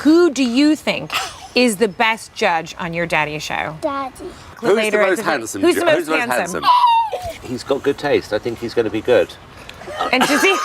Who do you think is the best judge on your daddy show? Daddy. Who's the most handsome? Who's the most handsome? He's got good taste. I think he's going to be good. And does he?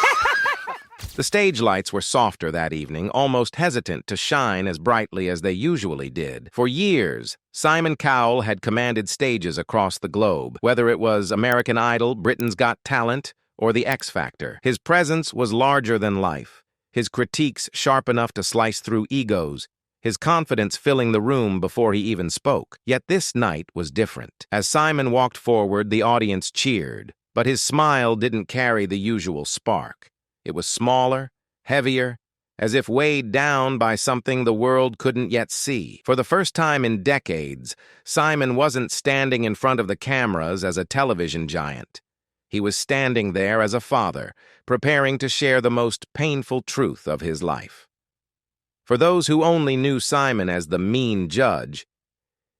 The stage lights were softer that evening, almost hesitant to shine as brightly as they usually did. For years, Simon Cowell had commanded stages across the globe, whether it was American Idol, Britain's Got Talent, or The X Factor. His presence was larger than life, his critiques sharp enough to slice through egos, his confidence filling the room before he even spoke. Yet this night was different. As Simon walked forward, the audience cheered, but his smile didn't carry the usual spark. It was smaller, heavier, as if weighed down by something the world couldn't yet see. For the first time in decades, Simon wasn't standing in front of the cameras as a television giant. He was standing there as a father, preparing to share the most painful truth of his life. For those who only knew Simon as the mean judge,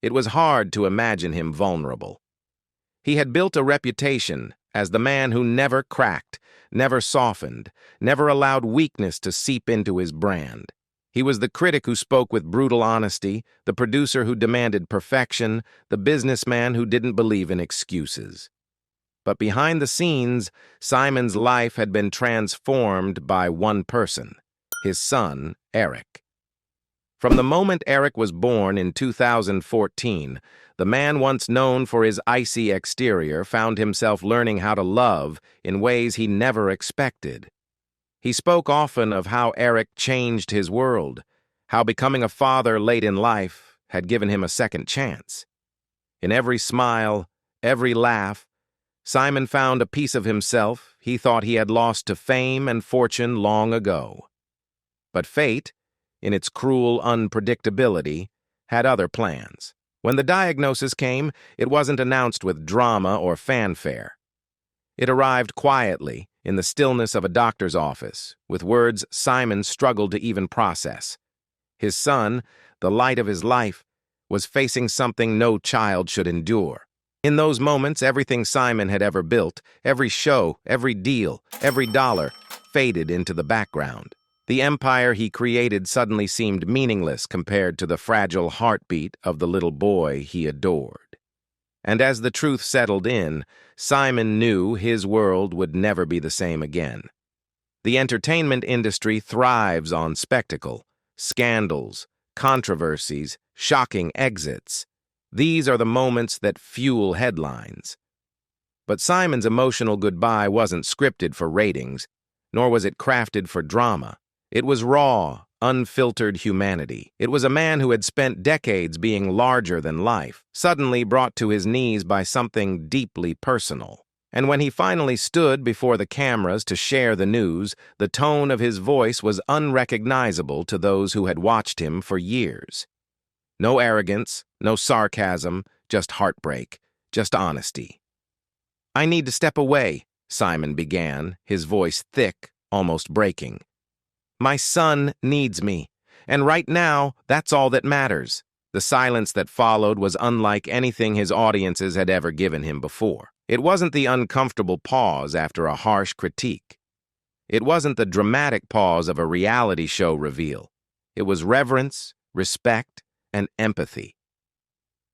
it was hard to imagine him vulnerable. He had built a reputation as the man who never cracked, never softened, never allowed weakness to seep into his brand. He was the critic who spoke with brutal honesty, the producer who demanded perfection, the businessman who didn't believe in excuses. But behind the scenes, Simon's life had been transformed by one person, his son, Eric. From the moment Eric was born in 2014, the man once known for his icy exterior found himself learning how to love in ways he never expected. He spoke often of how Eric changed his world, how becoming a father late in life had given him a second chance. In every smile, every laugh, Simon found a piece of himself he thought he had lost to fame and fortune long ago. But fate, in its cruel unpredictability, had other plans. When the diagnosis came, it wasn't announced with drama or fanfare. It arrived quietly, in the stillness of a doctor's office, with words Simon struggled to even process. His son, the light of his life, was facing something no child should endure. In those moments, everything Simon had ever built, every show, every deal, every dollar, faded into the background. The empire he created suddenly seemed meaningless compared to the fragile heartbeat of the little boy he adored. And as the truth settled in, Simon knew his world would never be the same again. The entertainment industry thrives on spectacle, scandals, controversies, shocking exits. These are the moments that fuel headlines. But Simon's emotional goodbye wasn't scripted for ratings, nor was it crafted for drama. It was raw, unfiltered humanity. It was a man who had spent decades being larger than life, suddenly brought to his knees by something deeply personal. And when he finally stood before the cameras to share the news, the tone of his voice was unrecognizable to those who had watched him for years. No arrogance, no sarcasm, just heartbreak, just honesty. "I need to step away," Simon began, his voice thick, almost breaking. "My son needs me, and right now, that's all that matters." The silence that followed was unlike anything his audiences had ever given him before. It wasn't the uncomfortable pause after a harsh critique. It wasn't the dramatic pause of a reality show reveal. It was reverence, respect, and empathy.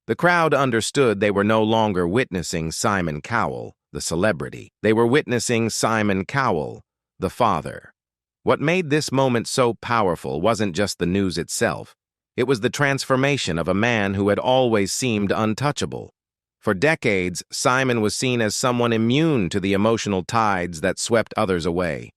The crowd understood they were no longer witnessing Simon Cowell, the celebrity. They were witnessing Simon Cowell, the father. What made this moment so powerful wasn't just the news itself. It was the transformation of a man who had always seemed untouchable. For decades, Simon was seen as someone immune to the emotional tides that swept others away.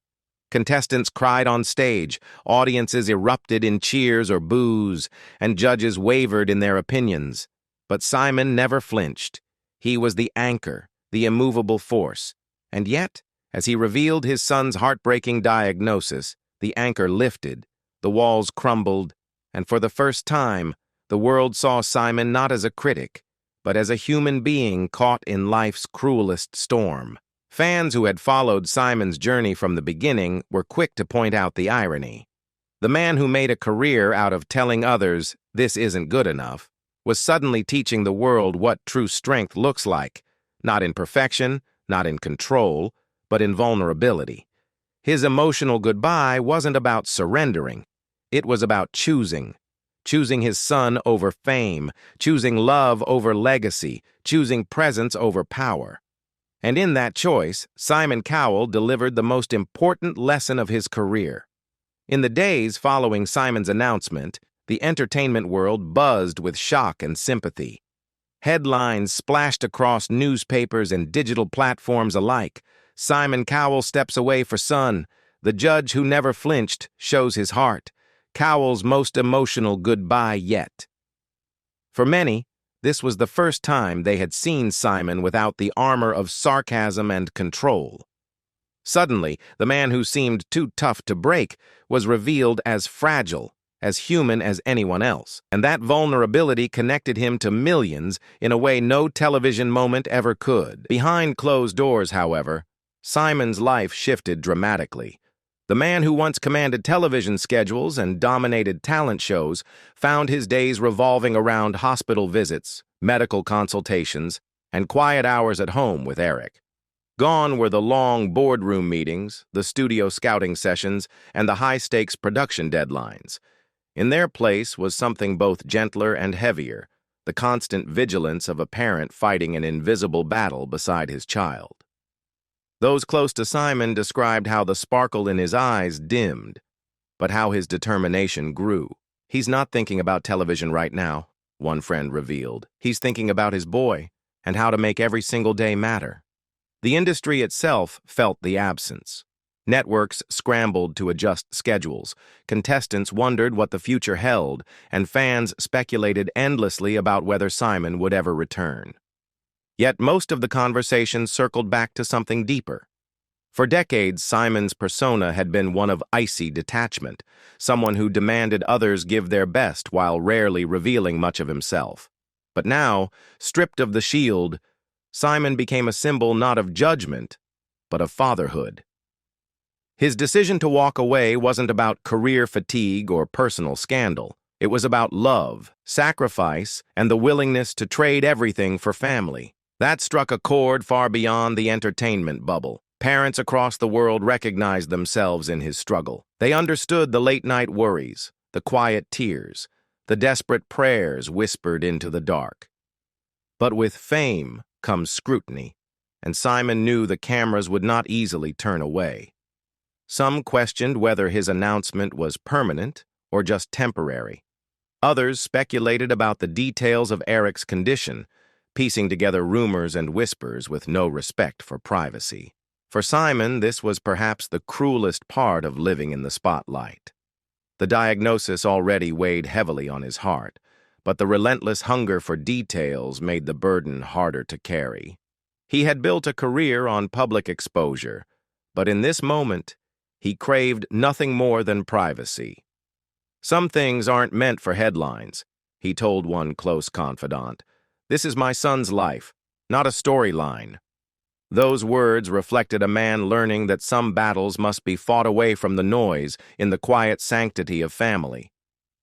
Contestants cried on stage, audiences erupted in cheers or boos, and judges wavered in their opinions. But Simon never flinched. He was the anchor, the immovable force. And yet, as he revealed his son's heartbreaking diagnosis, the anchor lifted, the walls crumbled, and for the first time, the world saw Simon not as a critic, but as a human being caught in life's cruelest storm. Fans who had followed Simon's journey from the beginning were quick to point out the irony. The man who made a career out of telling others, "This isn't good enough," was suddenly teaching the world what true strength looks like, not in perfection, not in control, but in vulnerability. His emotional goodbye wasn't about surrendering. It was about choosing. Choosing his son over fame, choosing love over legacy, choosing presence over power. And in that choice, Simon Cowell delivered the most important lesson of his career. In the days following Simon's announcement, the entertainment world buzzed with shock and sympathy. Headlines splashed across newspapers and digital platforms alike. Simon Cowell steps away for son. The judge who never flinched shows his heart. Cowell's most emotional goodbye yet. For many, this was the first time they had seen Simon without the armor of sarcasm and control. Suddenly, the man who seemed too tough to break was revealed as fragile, as human as anyone else, and that vulnerability connected him to millions in a way no television moment ever could. Behind closed doors, however, Simon's life shifted dramatically. The man who once commanded television schedules and dominated talent shows found his days revolving around hospital visits, medical consultations, and quiet hours at home with Eric. Gone were the long boardroom meetings, the studio scouting sessions, and the high-stakes production deadlines. In their place was something both gentler and heavier, the constant vigilance of a parent fighting an invisible battle beside his child. Those close to Simon described how the sparkle in his eyes dimmed, but how his determination grew. "He's not thinking about television right now," one friend revealed. "He's thinking about his boy and how to make every single day matter." The industry itself felt the absence. Networks scrambled to adjust schedules, contestants wondered what the future held, and fans speculated endlessly about whether Simon would ever return. Yet most of the conversation circled back to something deeper. For decades, Simon's persona had been one of icy detachment, someone who demanded others give their best while rarely revealing much of himself. But now, stripped of the shield, Simon became a symbol not of judgment, but of fatherhood. His decision to walk away wasn't about career fatigue or personal scandal. It was about love, sacrifice, and the willingness to trade everything for family. That struck a chord far beyond the entertainment bubble. Parents across the world recognized themselves in his struggle. They understood the late-night worries, the quiet tears, the desperate prayers whispered into the dark. But with fame comes scrutiny, and Simon knew the cameras would not easily turn away. Some questioned whether his announcement was permanent or just temporary. Others speculated about the details of Eric's condition, piecing together rumors and whispers with no respect for privacy. For Simon, this was perhaps the cruelest part of living in the spotlight. The diagnosis already weighed heavily on his heart, but the relentless hunger for details made the burden harder to carry. He had built a career on public exposure, but in this moment, he craved nothing more than privacy. "Some things aren't meant for headlines," he told one close confidant. "This is my son's life, not a storyline." Those words reflected a man learning that some battles must be fought away from the noise in the quiet sanctity of family.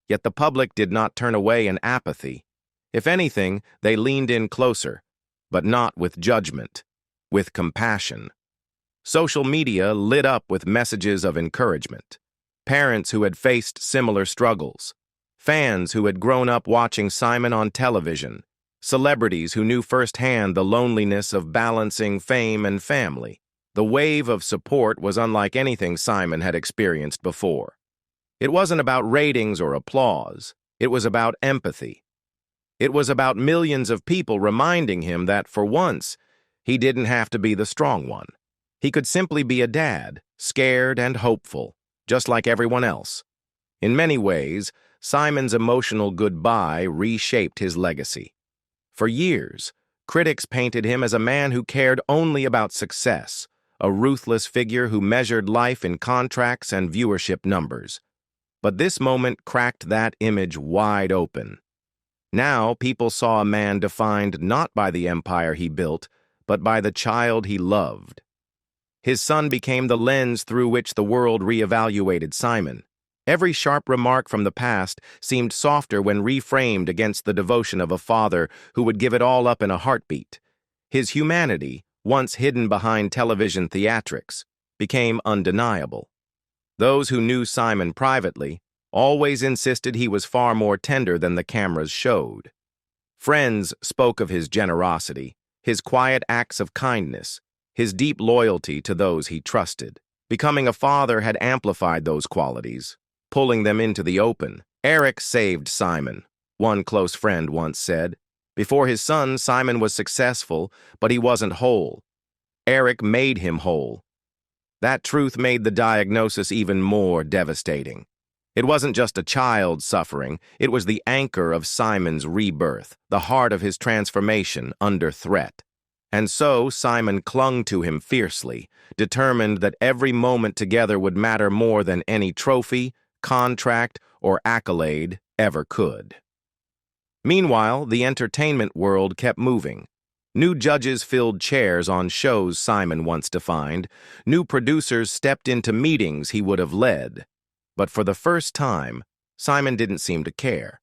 Yet the public did not turn away in apathy. If anything, they leaned in closer, but not with judgment, with compassion. Social media lit up with messages of encouragement. Parents who had faced similar struggles, fans who had grown up watching Simon on television, celebrities who knew firsthand the loneliness of balancing fame and family. The wave of support was unlike anything Simon had experienced before. It wasn't about ratings or applause. It was about empathy. It was about millions of people reminding him that, for once, he didn't have to be the strong one. He could simply be a dad, scared and hopeful, just like everyone else. In many ways, Simon's emotional goodbye reshaped his legacy. For years, critics painted him as a man who cared only about success, a ruthless figure who measured life in contracts and viewership numbers. But this moment cracked that image wide open. Now people saw a man defined not by the empire he built, but by the child he loved. His son became the lens through which the world reevaluated Simon. Every sharp remark from the past seemed softer when reframed against the devotion of a father who would give it all up in a heartbeat. His humanity, once hidden behind television theatrics, became undeniable. Those who knew Simon privately, always insisted he was far more tender than the cameras showed. Friends spoke of his generosity, his quiet acts of kindness, his deep loyalty to those he trusted. Becoming a father had amplified those qualities, pulling them into the open. Eric saved Simon, one close friend once said. Before his son, Simon was successful, but he wasn't whole. Eric made him whole. That truth made the diagnosis even more devastating. It wasn't just a child suffering, it was the anchor of Simon's rebirth, the heart of his transformation under threat. And so Simon clung to him fiercely, determined that every moment together would matter more than any trophy, contract, or accolade ever could. Meanwhile, the entertainment world kept moving. New judges filled chairs on shows Simon once defined. New producers stepped into meetings he would have led. But for the first time, Simon didn't seem to care.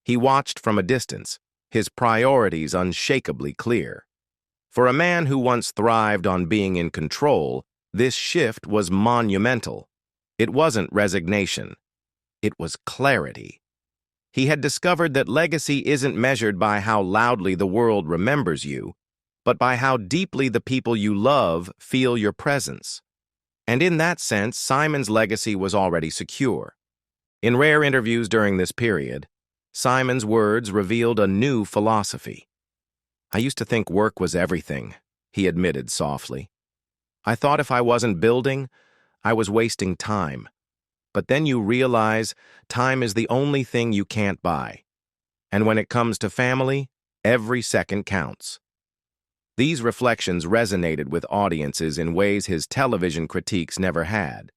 He watched from a distance, his priorities unshakably clear. For a man who once thrived on being in control, this shift was monumental. It wasn't resignation. It was clarity. He had discovered that legacy isn't measured by how loudly the world remembers you, but by how deeply the people you love feel your presence. And in that sense, Simon's legacy was already secure. In rare interviews during this period, Simon's words revealed a new philosophy. "I used to think work was everything," he admitted softly. "I thought if I wasn't building, I was wasting time. But then you realize time is the only thing you can't buy. And when it comes to family, every second counts." These reflections resonated with audiences in ways his television critiques never had.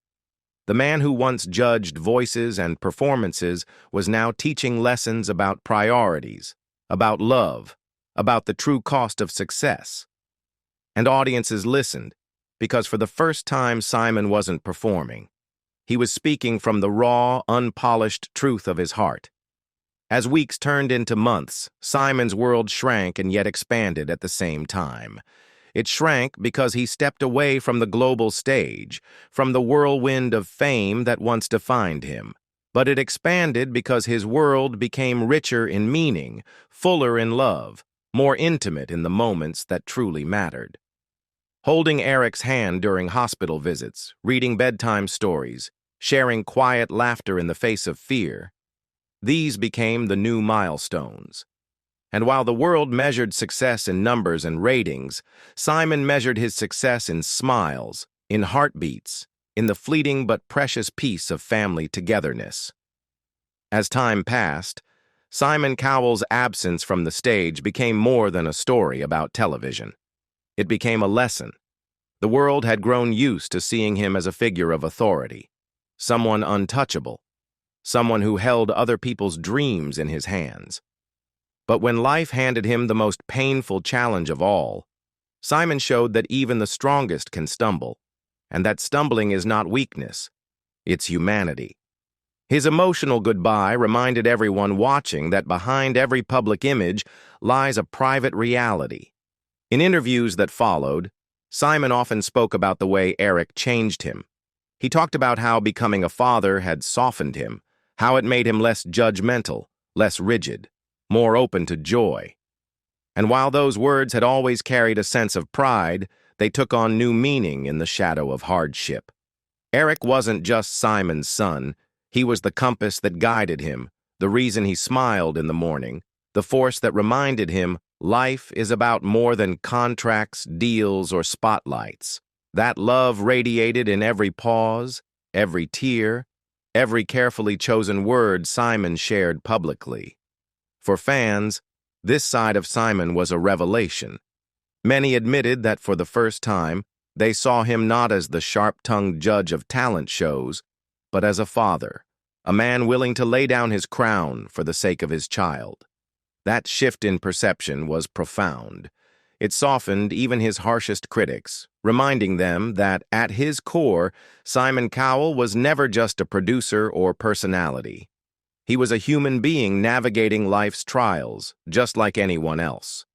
The man who once judged voices and performances was now teaching lessons about priorities, about love, about the true cost of success. And audiences listened, because for the first time Simon wasn't performing. He was speaking from the raw, unpolished truth of his heart. As weeks turned into months, Simon's world shrank and yet expanded at the same time. It shrank because he stepped away from the global stage, from the whirlwind of fame that once defined him. But it expanded because his world became richer in meaning, fuller in love, more intimate in the moments that truly mattered. Holding Eric's hand during hospital visits, reading bedtime stories, sharing quiet laughter in the face of fear, these became the new milestones. And while the world measured success in numbers and ratings, Simon measured his success in smiles, in heartbeats, in the fleeting but precious peace of family togetherness. As time passed, Simon Cowell's absence from the stage became more than a story about television. It became a lesson. The world had grown used to seeing him as a figure of authority, someone untouchable, someone who held other people's dreams in his hands. But when life handed him the most painful challenge of all, Simon showed that even the strongest can stumble, and that stumbling is not weakness, it's humanity. His emotional goodbye reminded everyone watching that behind every public image lies a private reality. In interviews that followed, Simon often spoke about the way Eric changed him. He talked about how becoming a father had softened him, how it made him less judgmental, less rigid, more open to joy. And while those words had always carried a sense of pride, they took on new meaning in the shadow of hardship. Eric wasn't just Simon's son. He was the compass that guided him, the reason he smiled in the morning, the force that reminded him life is about more than contracts, deals, or spotlights. That love radiated in every pause, every tear, every carefully chosen word Simon shared publicly. For fans, this side of Simon was a revelation. Many admitted that for the first time, they saw him not as the sharp-tongued judge of talent shows, but as a father, a man willing to lay down his crown for the sake of his child. That shift in perception was profound. It softened even his harshest critics, reminding them that, at his core, Simon Cowell was never just a producer or personality. He was a human being navigating life's trials, just like anyone else.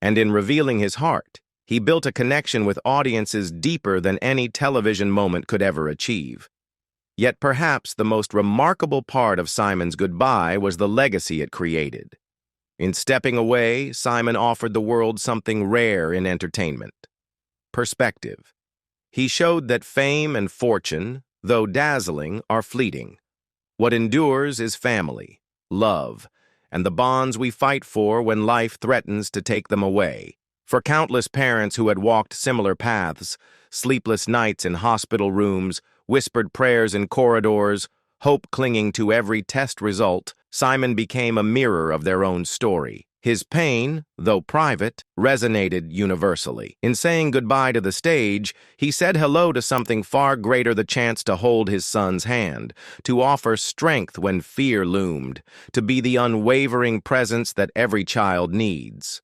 And in revealing his heart, he built a connection with audiences deeper than any television moment could ever achieve. Yet perhaps the most remarkable part of Simon's goodbye was the legacy it created. In stepping away, Simon offered the world something rare in entertainment: perspective. He showed that fame and fortune, though dazzling, are fleeting. What endures is family, love, and the bonds we fight for when life threatens to take them away. For countless parents who had walked similar paths, sleepless nights in hospital rooms, whispered prayers in corridors, hope clinging to every test result, Simon became a mirror of their own story. His pain, though private, resonated universally. In saying goodbye to the stage, he said hello to something far greater: the chance to hold his son's hand, to offer strength when fear loomed, to be the unwavering presence that every child needs.